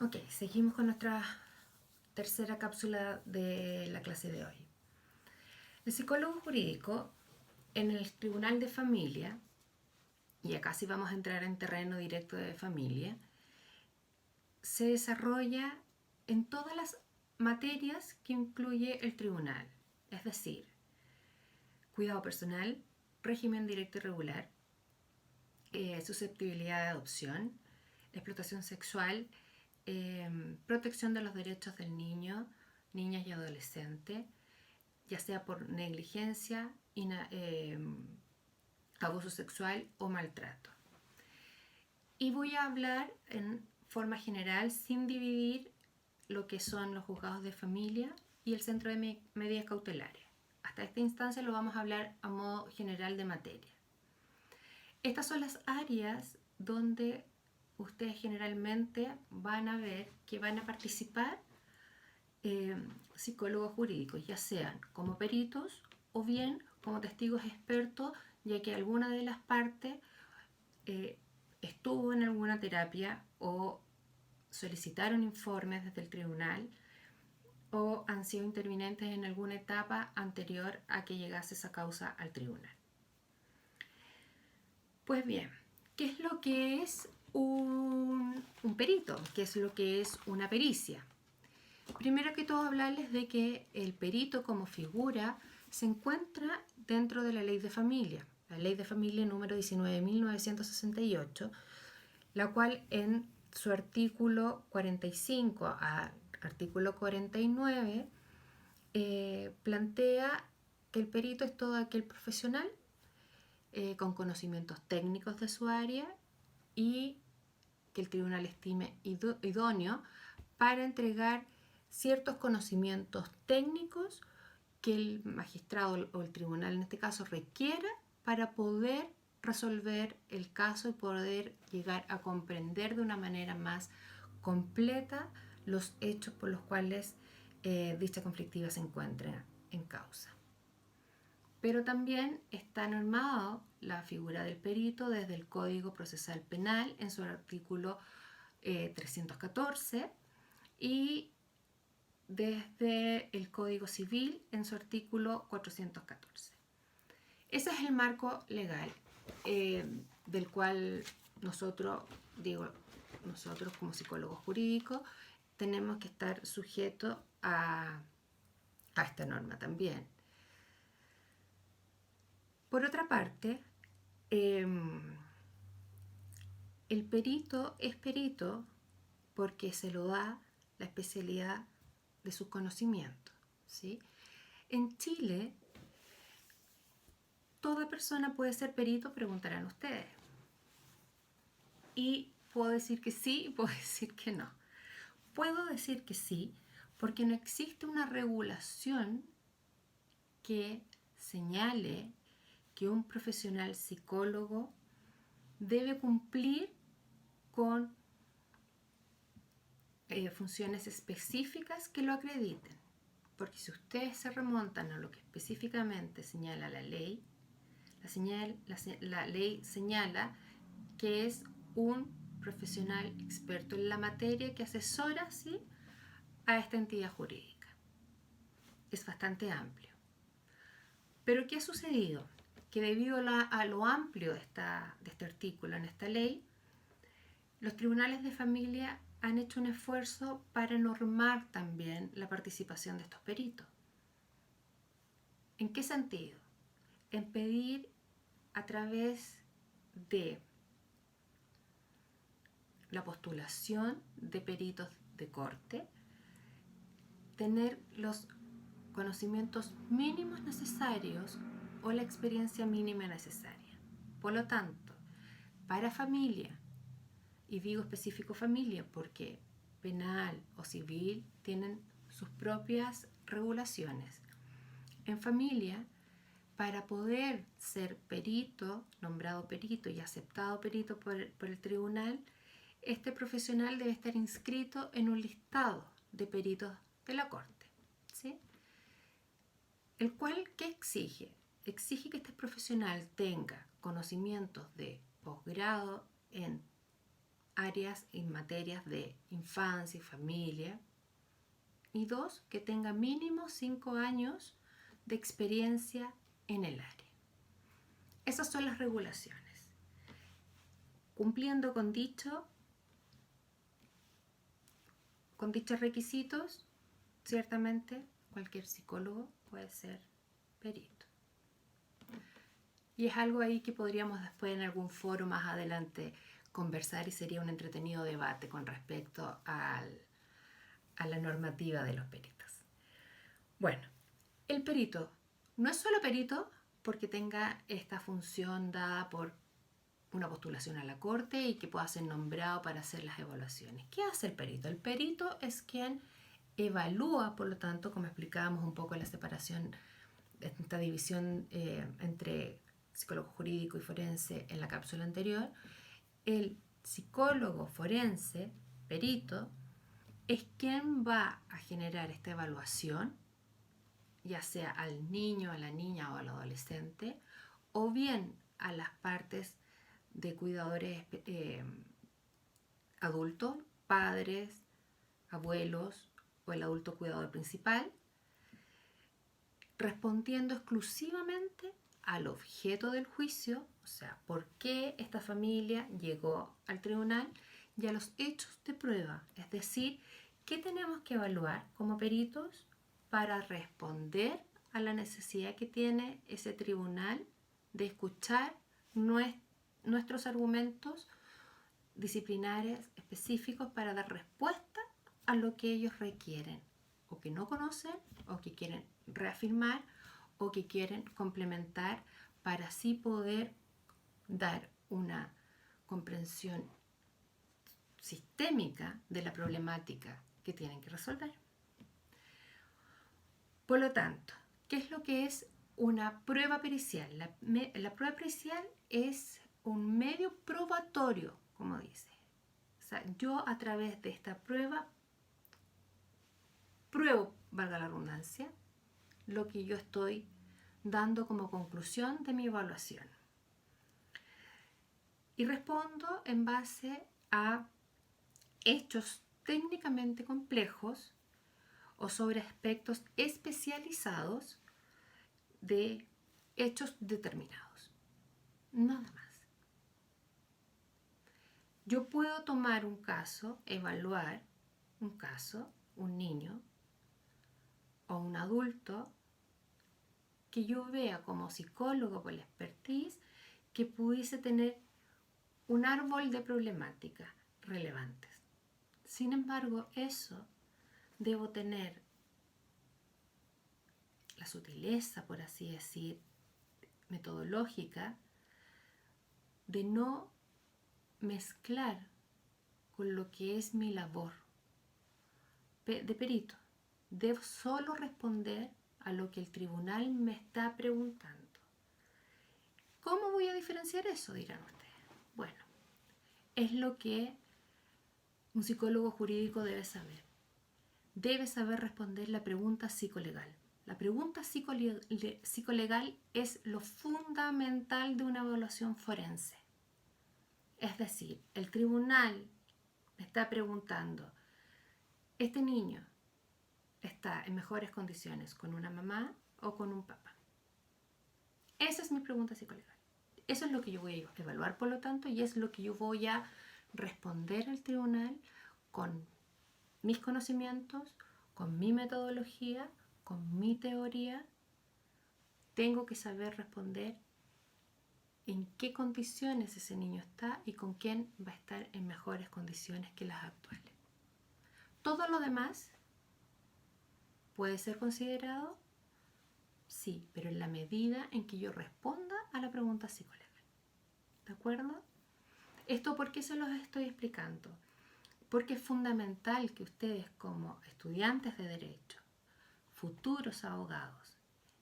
Ok, seguimos con nuestra tercera cápsula de la clase de hoy. El psicólogo jurídico en el Tribunal de Familia, y acá sí vamos a entrar en terreno directo de familia, se desarrolla en todas las materias que incluye el tribunal, es decir, cuidado personal, régimen directo y regular, susceptibilidad de adopción, explotación sexual, protección de los derechos del niño, niñas y adolescente, ya sea por negligencia, abuso sexual o maltrato. Y voy a hablar en forma general sin dividir lo que son los juzgados de familia y el centro de medidas cautelares. Hasta esta instancia lo vamos a hablar a modo general de materia. Estas son las áreas donde ustedes generalmente van a ver que van a participar psicólogos jurídicos, ya sean como peritos o bien como testigos expertos, ya que alguna de las partes estuvo en alguna terapia o solicitaron informes desde el tribunal o han sido intervinientes en alguna etapa anterior a que llegase esa causa al tribunal. Pues bien, ¿qué es lo que es un perito? ¿Qué es lo que es una pericia? Primero que todo hablarles de que el perito como figura se encuentra dentro de la ley de familia, la ley de familia número 19.968, la cual en su artículo 45 a artículo 49 plantea que el perito es todo aquel profesional con conocimientos técnicos de su área y que el tribunal estime idóneo para entregar ciertos conocimientos técnicos que el magistrado o el tribunal en este caso requiera para poder resolver el caso y poder llegar a comprender de una manera más completa los hechos por los cuales dicha conflictiva se encuentra en causa. Pero también está normado la figura del perito desde el Código Procesal Penal en su artículo 314 y desde el Código Civil en su artículo 414. Ese es el marco legal del cual nosotros como psicólogos jurídicos tenemos que estar sujetos a esta norma también. Por otra parte, el perito es perito porque se lo da la especialidad de su conocimiento, ¿sí? En Chile, toda persona puede ser perito, preguntarán ustedes. Y puedo decir que sí y puedo decir que no. Puedo decir que sí porque no existe una regulación que señale que un profesional psicólogo debe cumplir con funciones específicas que lo acrediten. Porque si ustedes se remontan a lo que específicamente señala la ley, la ley señala que es un profesional experto en la materia que asesora, ¿sí?, a esta entidad jurídica. Es bastante amplio. Pero ¿qué ha sucedido? Que debido a lo amplio de este artículo en esta ley, los tribunales de familia han hecho un esfuerzo para normar también la participación de estos peritos. ¿En qué sentido? En pedir a través de la postulación de peritos de corte tener los conocimientos mínimos necesarios o la experiencia mínima necesaria. Por lo tanto, para familia, y digo específico familia porque penal o civil tienen sus propias regulaciones. En familia, para poder ser perito, nombrado perito y aceptado perito por el tribunal, este profesional debe estar inscrito en un listado de peritos de la Corte, ¿sí? El cual, ¿qué exige? Exige que este profesional tenga conocimientos de posgrado en áreas y materias de infancia y familia. Y 2, que tenga mínimo 5 años de experiencia en el área. Esas son las regulaciones. Cumpliendo con dichos requisitos, ciertamente cualquier psicólogo puede ser perito. Y es algo ahí que podríamos después en algún foro más adelante conversar y sería un entretenido debate con respecto a la normativa de los peritos. Bueno, el perito no es solo perito porque tenga esta función dada por una postulación a la corte y que pueda ser nombrado para hacer las evaluaciones. ¿Qué hace el perito? El perito es quien evalúa, por lo tanto, como explicábamos un poco en la separación, esta división entre psicólogo jurídico y forense en la cápsula anterior, el psicólogo forense, perito, es quien va a generar esta evaluación, ya sea al niño, a la niña o al adolescente, o bien a las partes de cuidadores adultos, padres, abuelos o el adulto cuidador principal, respondiendo exclusivamente al objeto del juicio, o sea, por qué esta familia llegó al tribunal, y a los hechos de prueba, es decir, qué tenemos que evaluar como peritos para responder a la necesidad que tiene ese tribunal de escuchar nuestros argumentos disciplinares específicos para dar respuesta a lo que ellos requieren, o que no conocen, o que quieren reafirmar, o que quieren complementar para así poder dar una comprensión sistémica de la problemática que tienen que resolver. Por lo tanto, ¿qué es lo que es una prueba pericial? La prueba pericial es un medio probatorio, como dice. O sea, yo a través de esta prueba pruebo, valga la redundancia, lo que yo estoy dando como conclusión de mi evaluación. Y respondo en base a hechos técnicamente complejos o sobre aspectos especializados de hechos determinados. Nada más. Yo puedo tomar un caso, evaluar un caso, un niño o un adulto que yo vea como psicólogo por la expertise que pudiese tener un árbol de problemáticas relevantes. Sin embargo, eso debo tener la sutileza, por así decir, metodológica, de no mezclar con lo que es mi labor de perito. Debo solo responder a lo que el tribunal me está preguntando. ¿Cómo voy a diferenciar eso?, dirán ustedes. Bueno, es lo que un psicólogo jurídico debe saber. Debe saber responder la pregunta psicolegal. La pregunta psicolegal es lo fundamental de una evaluación forense. Es decir, el tribunal me está preguntando, ¿este niño está en mejores condiciones con una mamá o con un papá? Esa es mi pregunta psicolegal. Eso es lo que yo voy a evaluar, por lo tanto, y es lo que yo voy a responder al tribunal con mis conocimientos, con mi metodología, con mi teoría. Tengo que saber responder en qué condiciones ese niño está y con quién va a estar en mejores condiciones que las actuales. Todo lo demás puede ser considerado, sí, pero en la medida en que yo responda a la pregunta psicolegal. ¿De acuerdo? ¿Esto por qué se los estoy explicando? Porque es fundamental que ustedes como estudiantes de Derecho, futuros abogados,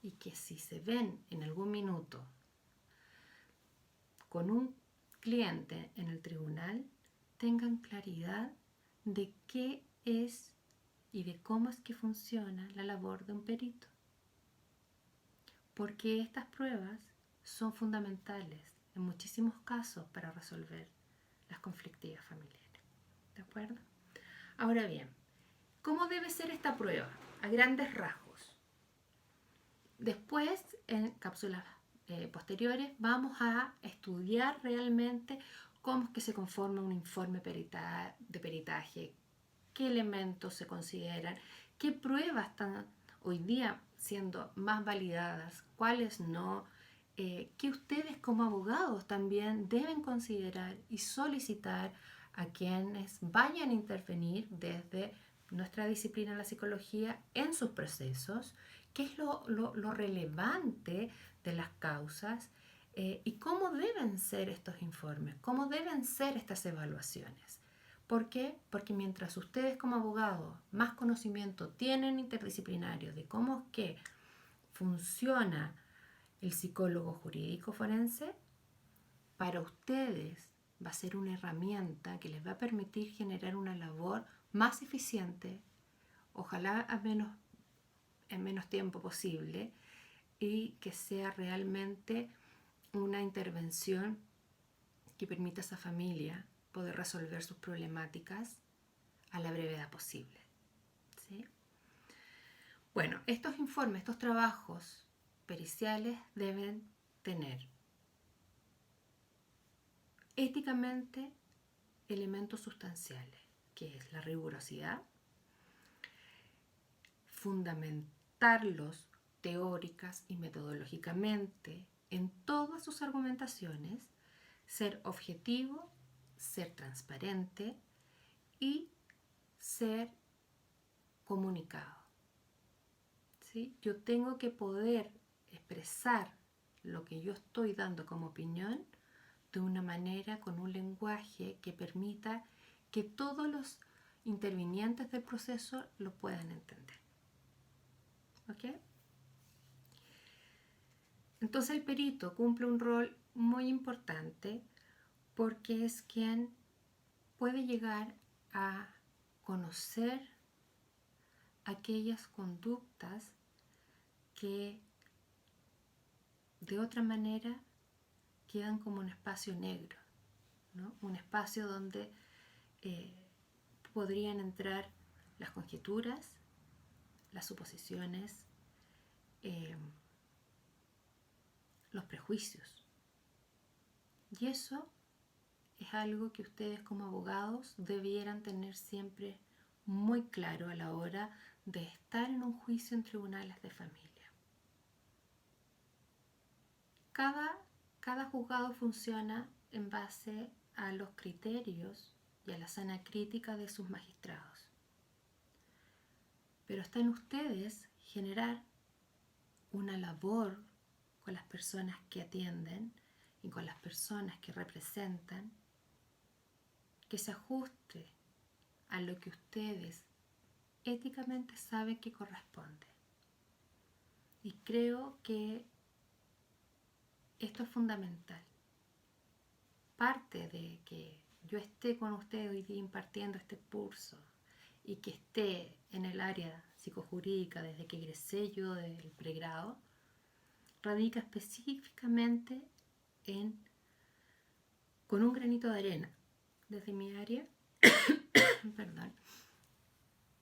y que si se ven en algún minuto con un cliente en el tribunal, tengan claridad de qué es y de cómo es que funciona la labor de un perito. Porque estas pruebas son fundamentales en muchísimos casos para resolver las conflictivas familiares. ¿De acuerdo? Ahora bien, ¿cómo debe ser esta prueba? A grandes rasgos. Después, en cápsulas posteriores, vamos a estudiar realmente cómo es que se conforma un informe de peritaje, qué elementos se consideran, qué pruebas están hoy día siendo más validadas, cuáles no, que ustedes como abogados también deben considerar y solicitar a quienes vayan a intervenir desde nuestra disciplina, la psicología, en sus procesos, qué es lo relevante de las causas y cómo deben ser estos informes, cómo deben ser estas evaluaciones. ¿Por qué? Porque mientras ustedes como abogados más conocimiento tienen interdisciplinario de cómo es que funciona el psicólogo jurídico forense, para ustedes va a ser una herramienta que les va a permitir generar una labor más eficiente, ojalá en menos tiempo posible, y que sea realmente una intervención que permita a esa familia poder resolver sus problemáticas a la brevedad posible. ¿Sí? Bueno, estos informes, estos trabajos periciales deben tener éticamente elementos sustanciales, que es la rigurosidad, fundamentarlos teóricas y metodológicamente en todas sus argumentaciones, ser objetivo, ser transparente y ser comunicado. ¿Sí? Yo tengo que poder expresar lo que yo estoy dando como opinión de una manera, con un lenguaje que permita que todos los intervinientes del proceso lo puedan entender. ¿Ok? Entonces el perito cumple un rol muy importante porque es quien puede llegar a conocer aquellas conductas que de otra manera quedan como un espacio negro, ¿no? Un espacio donde podrían entrar las conjeturas, las suposiciones, los prejuicios. Y eso es algo que ustedes como abogados debieran tener siempre muy claro a la hora de estar en un juicio en tribunales de familia. Cada juzgado funciona en base a los criterios y a la sana crítica de sus magistrados. Pero está en ustedes generar una labor con las personas que atienden y con las personas que representan que se ajuste a lo que ustedes éticamente saben que corresponde. Y creo que esto es fundamental. Parte de que yo esté con ustedes hoy día impartiendo este curso y que esté en el área psicojurídica desde que egresé yo del pregrado, radica específicamente en, con un granito de arena, desde mi área, perdón,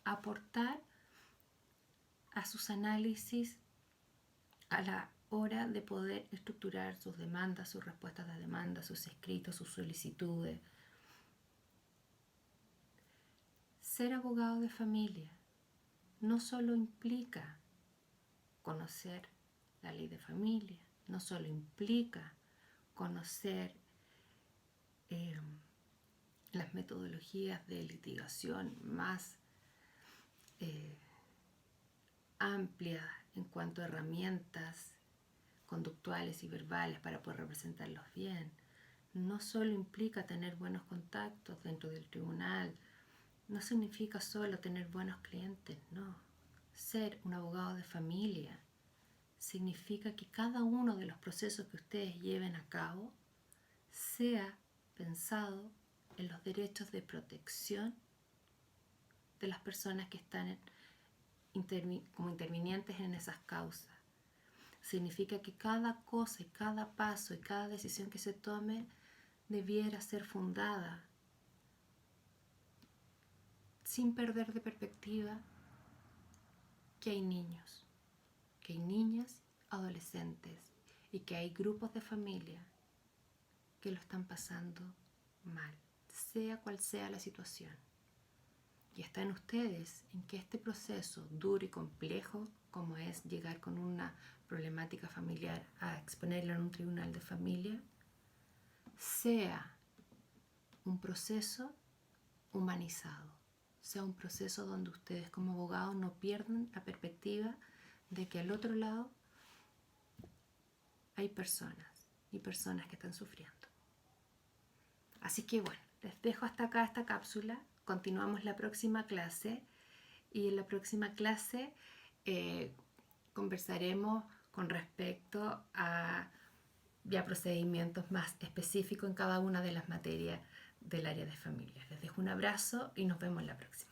aportar a sus análisis a la hora de poder estructurar sus demandas, sus respuestas de demanda, sus escritos, sus solicitudes. Ser abogado de familia no solo implica conocer la ley de familia, no solo implica conocer las metodologías de litigación más amplias en cuanto a herramientas conductuales y verbales para poder representarlos bien. No solo implica tener buenos contactos dentro del tribunal, no significa solo tener buenos clientes, no. Ser un abogado de familia significa que cada uno de los procesos que ustedes lleven a cabo sea pensado en los derechos de protección de las personas que están como intervinientes en esas causas. Significa que cada cosa y cada paso y cada decisión que se tome debiera ser fundada sin perder de perspectiva que hay niños, que hay niñas, adolescentes y que hay grupos de familia que lo están pasando mal, sea cual sea la situación. Y está en ustedes en que este proceso duro y complejo, como es llegar con una problemática familiar a exponerla en un tribunal de familia, sea un proceso humanizado, sea un proceso donde ustedes como abogados no pierdan la perspectiva de que al otro lado hay personas y personas que están sufriendo. Así que bueno, les dejo hasta acá esta cápsula. Continuamos la próxima clase y en la próxima clase conversaremos con respecto a ya procedimientos más específicos en cada una de las materias del área de familia. Les dejo un abrazo y nos vemos la próxima.